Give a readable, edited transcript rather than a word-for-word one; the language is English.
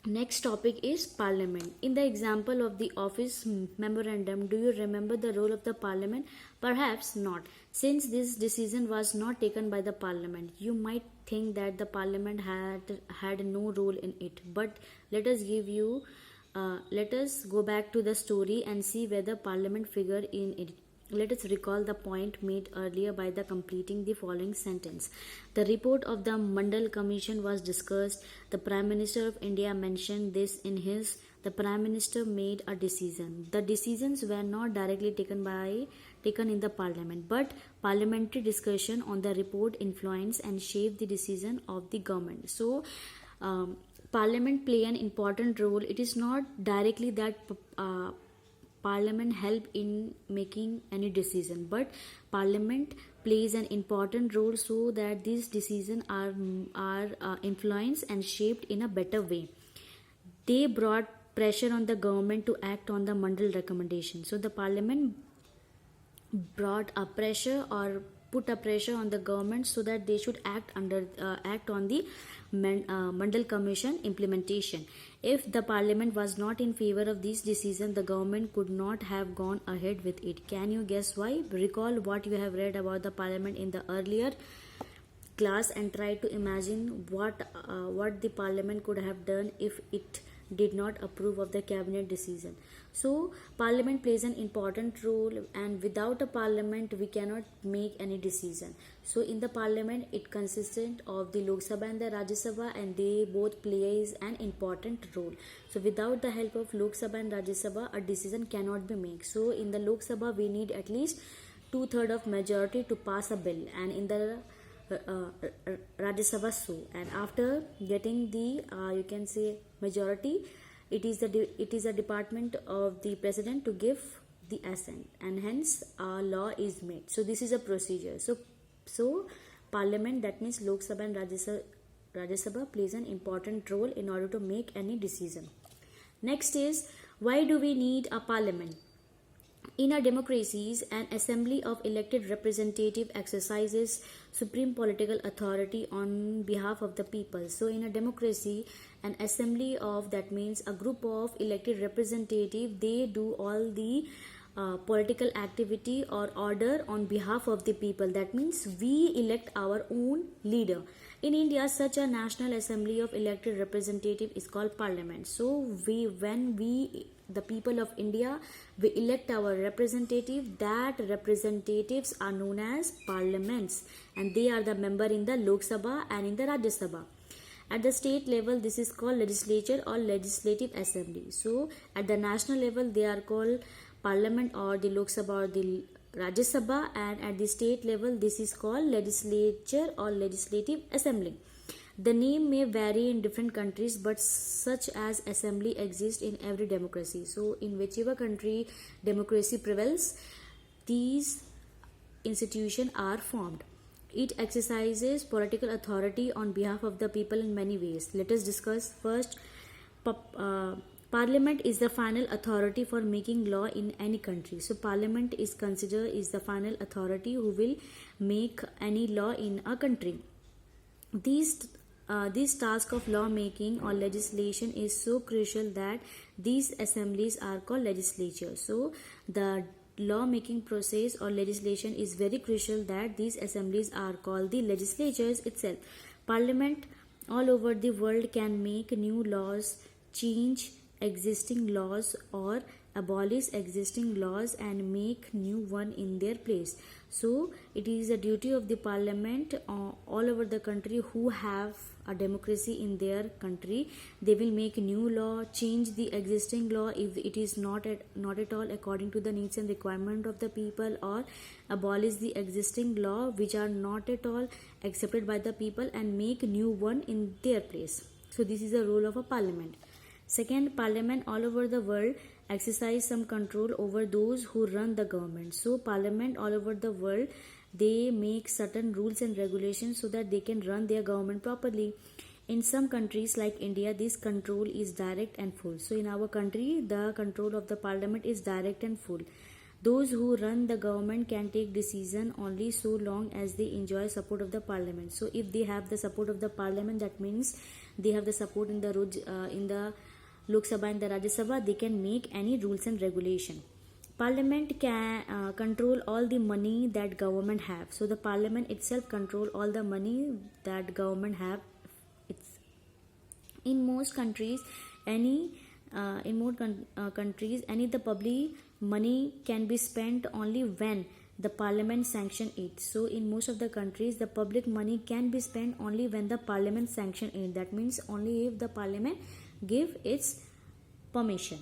Next topic is parliament. In the example of the office memorandum, do you remember the role of the parliament? Perhaps not. Since this decision was not taken by the parliament, you might think that the parliament had no role in it. But let us give you let us go back to the story and see where the parliament figured in it. Let us recall the point made earlier by the completing the following sentence. The report of the Mandal Commission was discussed. The Prime Minister of India mentioned this in his. The Prime Minister made a decision. The decisions were not directly taken in the Parliament, but parliamentary discussion on the report influenced and shaped the decision of the government. So, Parliament play an important role. It is not directly that. Parliament help in making any decision, but parliament plays an important role so that these decisions are influenced and shaped in a better way. They brought pressure on the government to act on the Mandal recommendation. So the parliament brought a pressure or put a pressure on the government so that they should act on the Mandal Commission implementation. If the parliament was not in favor of this decision, the government could not have gone ahead with it. Can you guess why? Recall what you have read about the parliament in the earlier class and try to imagine what the parliament could have done if it did not approve of the cabinet decision. So parliament plays an important role, and without a parliament we cannot make any decision. So in the parliament it consisted of the Lok Sabha and the Rajya Sabha, and they both plays an important role. So without the help of Lok Sabha and Rajya Sabha, a decision cannot be made. So in the Lok Sabha we need at least two-thirds of majority to pass a bill, and in the Rajya Sabha so, and after getting the you can say majority, it is a department of the president to give the assent, and hence a law is made. So this is a procedure. So parliament, that means Lok Sabha and Rajya Sabha plays an important role in order to make any decision. Next is, why do we need a parliament? In our democracies, an assembly of elected representative exercises supreme political authority on behalf of the people. So in a democracy, an assembly of, that means a group of elected representative, they do all the political activity or order on behalf of the people. That means we elect our own leader. In India, such a national assembly of elected representative is called parliament. So when we the people of India, we elect our representative, that representatives are known as parliaments, and they are the member in the Lok Sabha and in the Rajya Sabha. At the state level, this is called legislature or legislative assembly. So at the national level, they are called parliament or the Lok Sabha or the Rajya Sabha, and at the state level, this is called legislature or legislative assembly. The name may vary in different countries, but such as assembly exists in every democracy. So in whichever country democracy prevails, these institutions are formed. It exercises political authority on behalf of the people in many ways. Let us discuss first. Parliament is the final authority for making law in any country. So parliament is considered is the final authority who will make any law in a country. This task of law making or legislation is so crucial that these assemblies are called legislatures. So the law making process or legislation is very crucial that these assemblies are called the legislatures itself. Parliament all over the world can make new laws, change existing laws, or abolish existing laws and make new one in their place. So it is a duty of the parliament all over the country who have a democracy in their country. They will make new law, change the existing law if it is not at all according to the needs and requirement of the people, or abolish the existing law which are not at all accepted by the people and make new one in their place. So this is the role of a parliament. Second, parliament all over the world exercise some control over those who run the government. So parliament all over the world, they make certain rules and regulations so that they can run their government properly. In some countries like India, this control is direct and full. So in our country, the control of the parliament is direct and full. Those who run the government can take decision only so long as they enjoy support of the parliament. So if they have the support of the parliament, that means they have the support in the Lok Sabha and the Rajya Sabha, they can make any rules and regulation. Parliament can control all the money that government have. So the parliament itself control all the money that government have. It's in most countries, any the public money can be spent only when the parliament sanction it. So in most of the countries, the public money can be spent only when the parliament sanction it. That means only if the parliament give its permission.